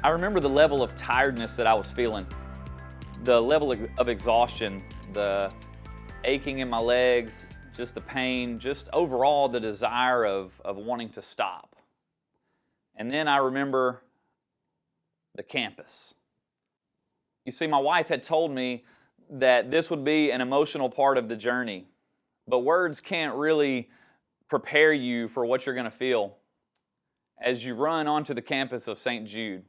I remember the level of tiredness that I was feeling, the level of exhaustion, the aching in my legs, just the pain, just overall the desire of wanting to stop. And then I remember the campus. You see, my wife had told me that this would be an emotional part of the journey, but words can't really prepare you for what you're going to feel as you run onto the campus of St. Jude.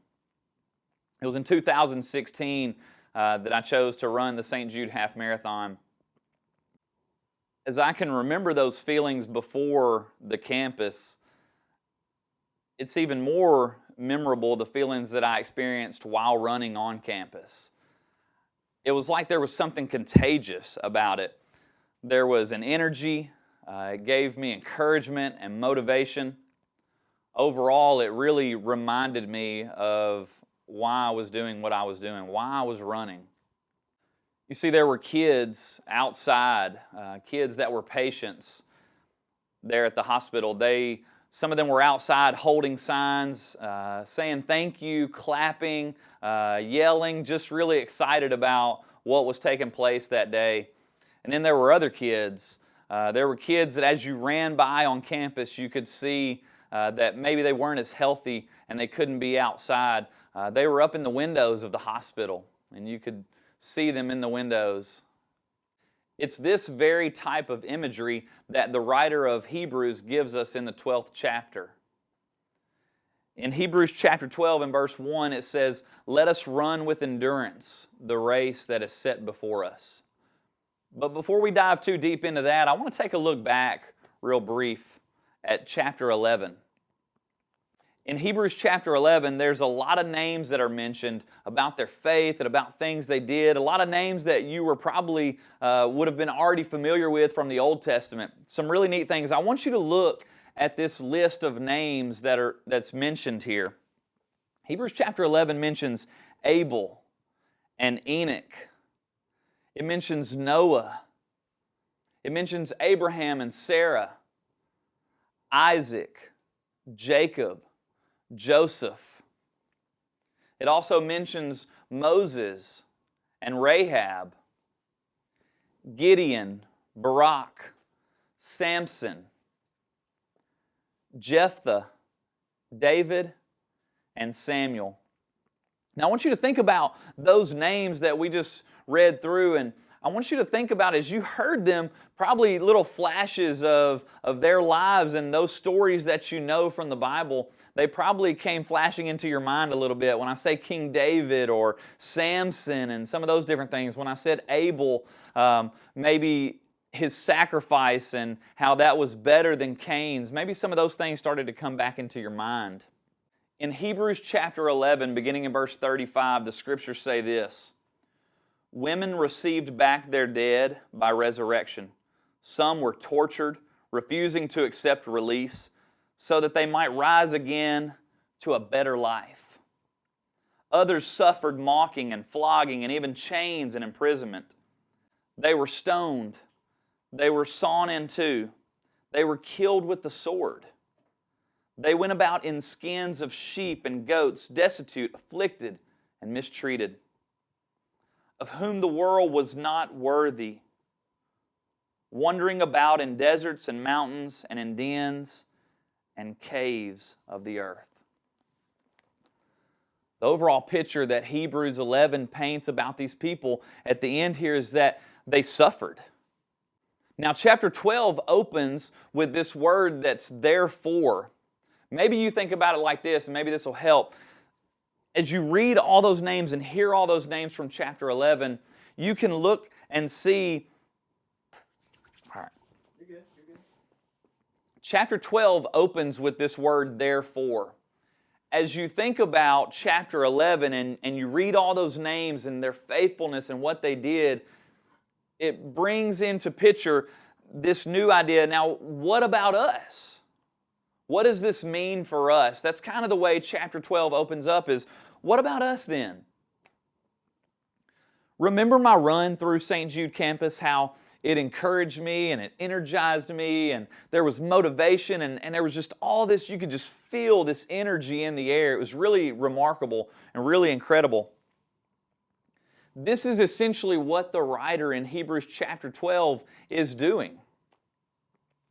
It was in 2016 that I chose to run the St. Jude Half Marathon. As I can remember those feelings before the campus, it's even more memorable the feelings that I experienced while running on campus. It was like there was something contagious about it. There was an energy, it gave me encouragement and motivation. Overall, it really reminded me of why I was doing what I was doing, why I was running. You see, there were kids outside, kids that were patients there at the hospital. Some of them were outside holding signs, saying thank you, clapping, yelling, just really excited about what was taking place that day. And then there were other kids. There were kids that as you ran by on campus, you could see that maybe they weren't as healthy and they couldn't be outside. They were up in the windows of the hospital, and you could see them in the windows. It's this very type of imagery that the writer of Hebrews gives us in the 12th chapter. In Hebrews chapter 12 and verse 1, it says, "Let us run with endurance the race that is set before us." But before we dive too deep into that, I want to take a look back real brief at chapter 11. In Hebrews chapter 11, there's a lot of names that are mentioned about their faith and about things they did. A lot of names that you were probably would have been already familiar with from the Old Testament. Some really neat things. I want you to look at this list of names that's mentioned here. Hebrews chapter 11 mentions Abel and Enoch. It mentions Noah. It mentions Abraham and Sarah, Isaac, Jacob, Joseph. It also mentions Moses and Rahab, Gideon, Barak, Samson, Jephthah, David, and Samuel. Now I want you to think about those names that we just read through, and I want you to think about, as you heard them, probably little flashes of their lives and those stories that you know from the Bible. They probably came flashing into your mind a little bit. When I say King David or Samson and some of those different things, when I said Abel, maybe his sacrifice and how that was better than Cain's, maybe some of those things started to come back into your mind. In Hebrews chapter 11, beginning in verse 35, the Scriptures say this: "Women received back their dead by resurrection. Some were tortured, refusing to accept release, so that they might rise again to a better life. Others suffered mocking and flogging and even chains and imprisonment. They were stoned. They were sawn in two. They were killed with the sword. They went about in skins of sheep and goats, destitute, afflicted, and mistreated, of whom the world was not worthy, wandering about in deserts and mountains and in dens and caves of the earth." The overall picture that Hebrews 11 paints about these people at the end here is that they suffered. Now, chapter 12 opens with this word that's therefore. Maybe you think about it like this, and maybe this will help. As you read all those names and hear all those names from chapter 11, you can look and see. All right. You're good. Chapter 12 opens with this word therefore. As you think about chapter 11 and you read all those names and their faithfulness and what they did, it brings into picture this new idea. Now, what about us? What does this mean for us? That's kind of the way chapter 12 opens up, is what about us then? Remember my run through St. Jude campus, how it encouraged me and it energized me, and there was motivation, and there was just all this, you could just feel this energy in the air. It was really remarkable and really incredible. This is essentially what the writer in Hebrews chapter 12 is doing.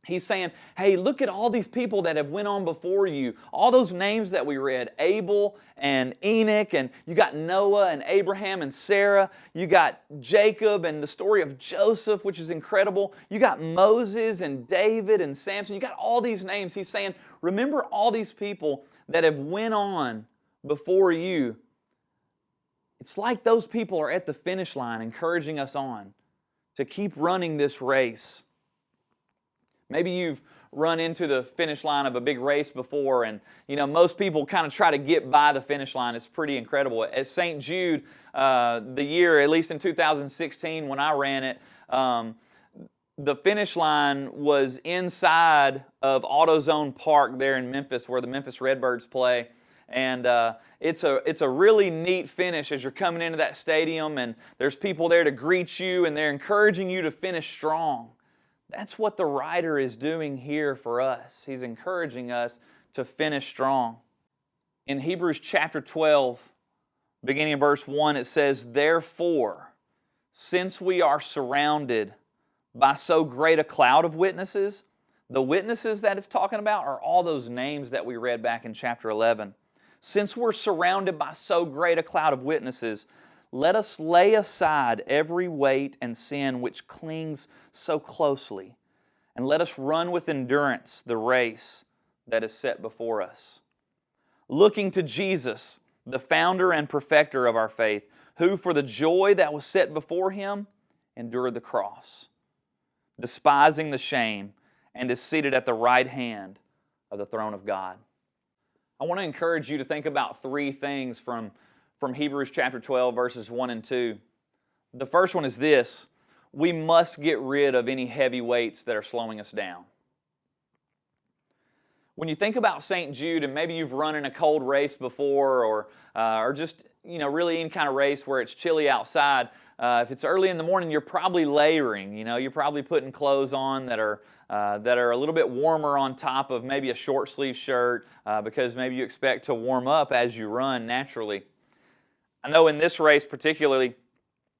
He's saying, hey, look at all these people that have went on before you. All those names that we read, Abel and Enoch, and you got Noah and Abraham and Sarah. You got Jacob and the story of Joseph, which is incredible. You got Moses and David and Samson. You got all these names. He's saying, remember all these people that have went on before you. It's like those people are at the finish line encouraging us on to keep running this race. Maybe you've run into the finish line of a big race before, and most people kind of try to get by the finish line. It's pretty incredible. At St. Jude, the year, at least in 2016 when I ran it, the finish line was inside of AutoZone Park there in Memphis, where the Memphis Redbirds play. And it's a really neat finish as you're coming into that stadium, and there's people there to greet you, and they're encouraging you to finish strong. That's what the writer is doing here for us. He's encouraging us to finish strong. In Hebrews chapter 12, beginning in verse 1, it says, "Therefore, since we are surrounded by so great a cloud of witnesses," the witnesses that it's talking about are all those names that we read back in chapter 11. "Since we're surrounded by so great a cloud of witnesses, let us lay aside every weight and sin which clings so closely, and let us run with endurance the race that is set before us. Looking to Jesus, the founder and perfecter of our faith, who for the joy that was set before Him endured the cross, despising the shame, and is seated at the right hand of the throne of God." I want to encourage you to think about three things from Hebrews chapter 12, verses 1 and 2. The first one is this: we must get rid of any heavy weights that are slowing us down. When you think about St. Jude, and maybe you've run in a cold race before, or just really any kind of race where it's chilly outside, if it's early in the morning, you're probably layering. You're probably putting clothes on that are a little bit warmer on top of maybe a short sleeve shirt, because maybe you expect to warm up as you run naturally. I know in this race particularly,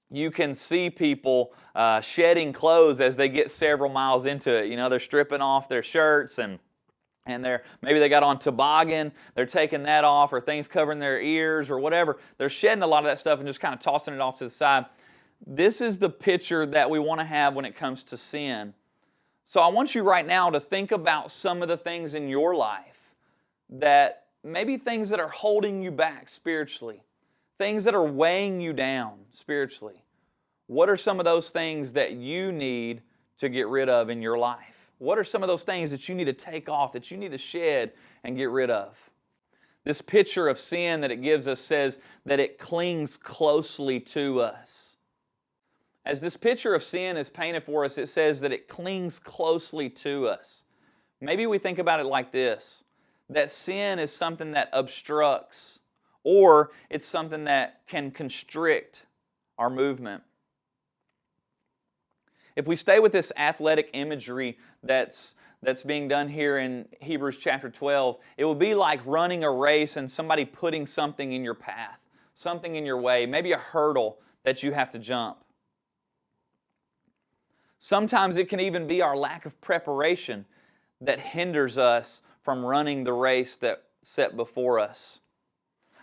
you can see people shedding clothes as they get several miles into it. They're stripping off their shirts, and maybe they got on toboggan, they're taking that off, or things covering their ears or whatever. They're shedding a lot of that stuff and just kind of tossing it off to the side. This is the picture that we want to have when it comes to sin. So I want you right now to think about some of the things in your life that maybe things that are holding you back spiritually, things that are weighing you down spiritually. What are some of those things that you need to get rid of in your life? What are some of those things that you need to take off, that you need to shed and get rid of? This picture of sin that it gives us says that it clings closely to us. As this picture of sin is painted for us, it says that it clings closely to us. Maybe we think about it like this, that sin is something that obstructs, or it's something that can constrict our movement. If we stay with this athletic imagery that's being done here in Hebrews chapter 12, it would be like running a race and somebody putting something in your path, something in your way, maybe a hurdle that you have to jump. Sometimes it can even be our lack of preparation that hinders us from running the race that's set before us.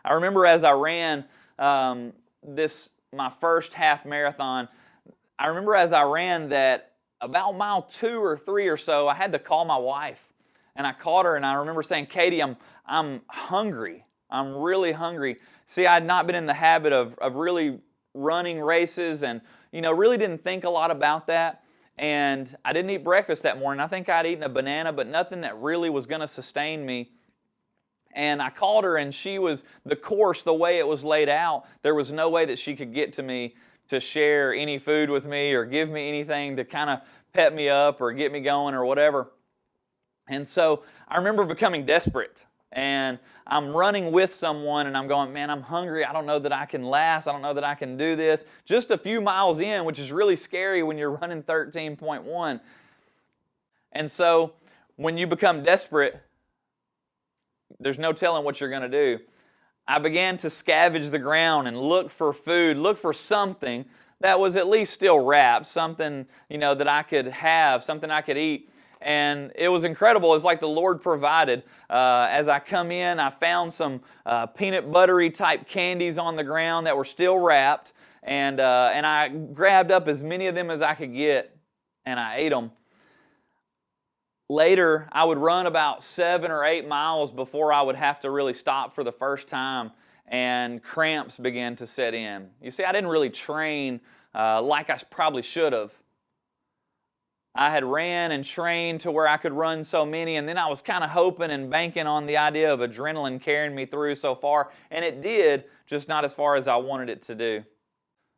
I remember as I ran my first half marathon, I remember as I ran that about mile 2 or 3 or so, I had to call my wife. And I called her and I remember saying, "Katie, I'm hungry. I'm really hungry." See, I had not been in the habit of really running races, and really didn't think a lot about that. And I didn't eat breakfast that morning. I think I'd eaten a banana, but nothing that really was going to sustain me. And I called her, and the course, the way it was laid out, there was no way that she could get to me to share any food with me or give me anything to kind of pep me up or get me going or whatever. And so I remember becoming desperate. and I'm running with someone and I'm going, man, I'm hungry. I don't know that I can last. I don't know that I can do this. Just a few miles in, which is really scary when you're running 13.1. And so when you become desperate, there's no telling what you're going to do. I began to scavenge the ground and look for food, look for something that was at least still wrapped, something, that I could have, something I could eat. And it was incredible. It's like the Lord provided. As I come in, I found some peanut buttery type candies on the ground that were still wrapped. And I grabbed up as many of them as I could get, and I ate them. Later, I would run about 7 or 8 miles before I would have to really stop for the first time, and cramps began to set in. You see, I didn't really train like I probably should have. I had ran and trained to where I could run so many, and then I was kind of hoping and banking on the idea of adrenaline carrying me through so far, and it did, just not as far as I wanted it to do.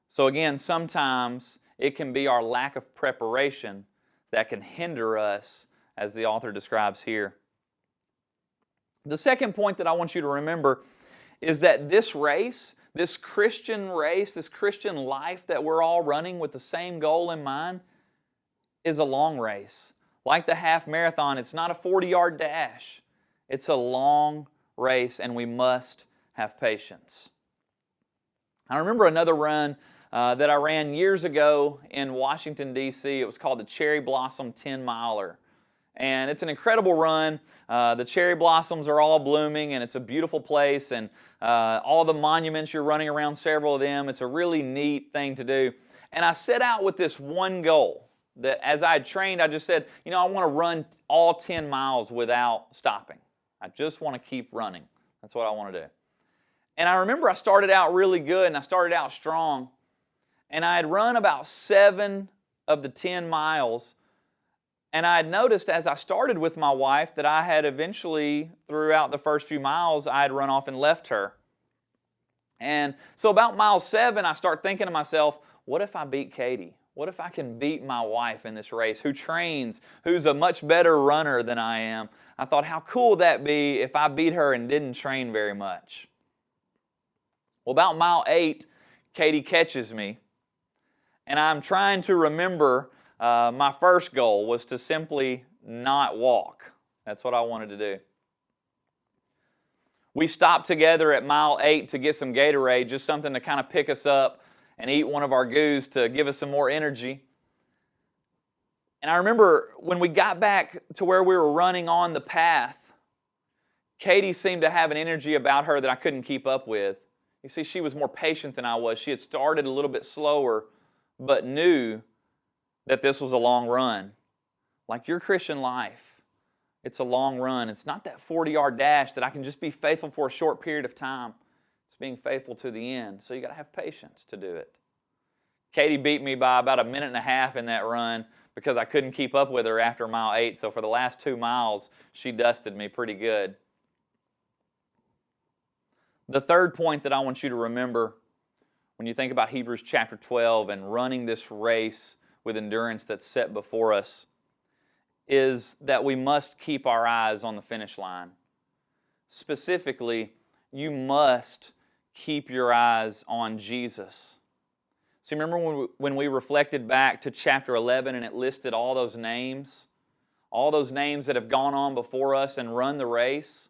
So again, sometimes it can be our lack of preparation that can hinder us, as the author describes here. The second point that I want you to remember is that this race, this Christian life that we're all running with the same goal in mind, is a long race. Like the half marathon, it's not a 40-yard dash. It's a long race, and we must have patience. I remember another run that I ran years ago in Washington, D.C. It was called the Cherry Blossom 10-miler. And it's an incredible run. The cherry blossoms are all blooming, and it's a beautiful place. And all the monuments, you're running around several of them. It's a really neat thing to do. And I set out with this one goal. That as I had trained, I just said, I want to run all 10 miles without stopping. I just want to keep running. That's what I want to do. And I remember I started out really good, and I started out strong. And I had run about 7 of the 10 miles. And I had noticed as I started with my wife that I had eventually, throughout the first few miles, I had run off and left her. And so about mile 7, I start thinking to myself, what if I beat Katie? What if I can beat my wife in this race, who trains, who's a much better runner than I am? I thought, how cool would that be if I beat her and didn't train very much? Well, about mile 8, Katie catches me, and I'm trying to remember my first goal was to simply not walk. That's what I wanted to do. We stopped together at mile 8 to get some Gatorade, just something to kind of pick us up, and eat one of our goos to give us some more energy. And I remember when we got back to where we were running on the path, Katie seemed to have an energy about her that I couldn't keep up with. You see, she was more patient than I was. She had started a little bit slower, but knew that this was a long run. Like your Christian life, it's a long run. It's not that 40-yard dash that I can just be faithful for a short period of time. It's being faithful to the end. So you got to have patience to do it. Katie beat me by about 1.5 minutes in that run because I couldn't keep up with her after mile 8. So for the last 2 miles, she dusted me pretty good. The third point that I want you to remember when you think about Hebrews chapter 12 and running this race with endurance that's set before us is that we must keep our eyes on the finish line. Specifically, you must keep your eyes on Jesus. So remember when we reflected back to chapter 11 and it listed all those names that have gone on before us and run the race?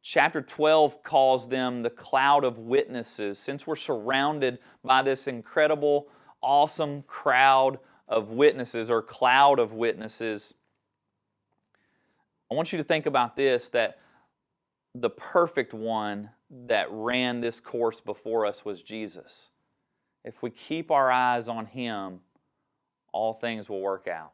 Chapter 12 calls them the cloud of witnesses. Since we're surrounded by this incredible, awesome crowd of witnesses or cloud of witnesses, I want you to think about this, that the perfect one that ran this course before us was Jesus. If we keep our eyes on Him, all things will work out.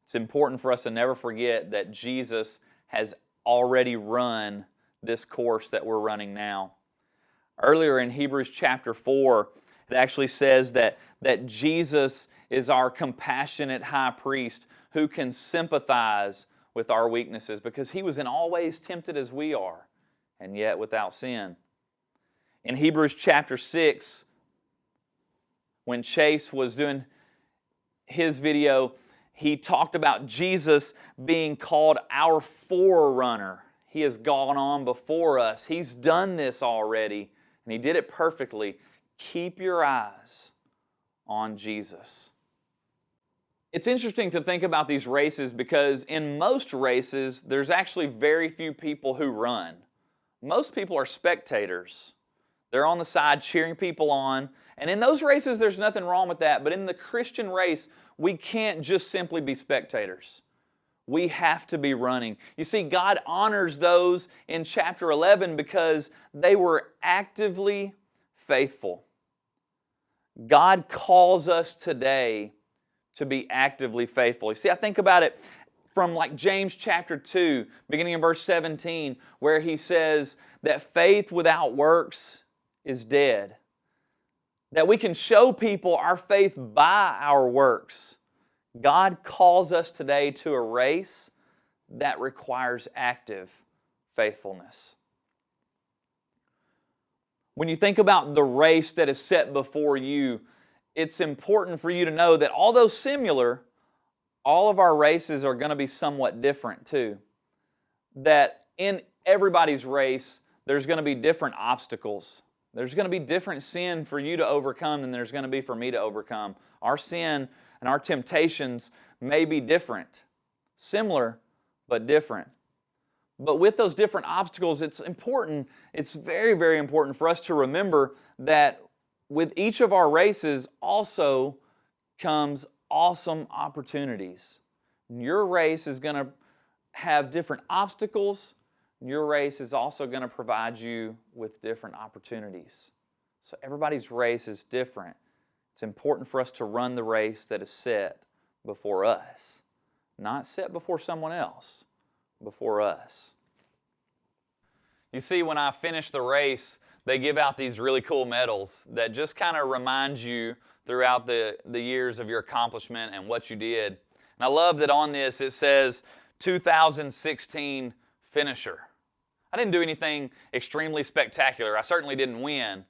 It's important for us to never forget that Jesus has already run this course that we're running now. Earlier in Hebrews chapter 4, it actually says that Jesus is our compassionate high priest who can sympathize with our weaknesses because He was in all ways tempted as we are, and yet without sin. In Hebrews chapter 6, when Chase was doing his video, He talked about Jesus being called our forerunner. He has gone on before us. He's done this already, and He did it perfectly. Keep your eyes on Jesus. It's interesting to think about these races because in most races, there's actually very few people who run. Most people are spectators. They're on the side cheering people on. And in those races, there's nothing wrong with that. But in the Christian race, we can't just simply be spectators. We have to be running. You see, God honors those in chapter 11 because they were actively faithful. God calls us today to be actively faithful. You see, I think about it from like James chapter 2, beginning in verse 17, where he says that faith without works is dead. That we can show people our faith by our works. God calls us today to a race that requires active faithfulness. When you think about the race that is set before you, it's important for you to know that although similar, all of our races are going to be somewhat different too. That in everybody's race, there's going to be different obstacles. There's going to be different sin for you to overcome than there's going to be for me to overcome. Our sin and our temptations may be different, similar but different. But with those different obstacles, it's very, very important for us to remember that with each of our races also comes awesome opportunities. Your race is going to have different obstacles. Your race is also going to provide you with different opportunities. So everybody's race is different. It's important for us to run the race that is set before us. Not set before someone else, before us. You see, when I finish the race, they give out these really cool medals that just kind of remind you throughout the years of your accomplishment and what you did. And I love that on this it says 2016 finisher. I didn't do anything extremely spectacular. I certainly didn't win.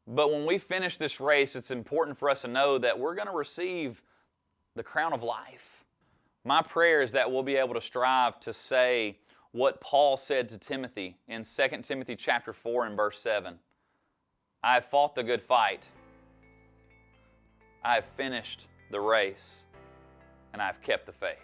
But when we finish this race, it's important for us to know that we're going to receive the crown of life. My prayer is that we'll be able to strive to say what Paul said to Timothy in 2 Timothy chapter 4 and verse 7. I have fought the good fight. I have finished the race, and I have kept the faith.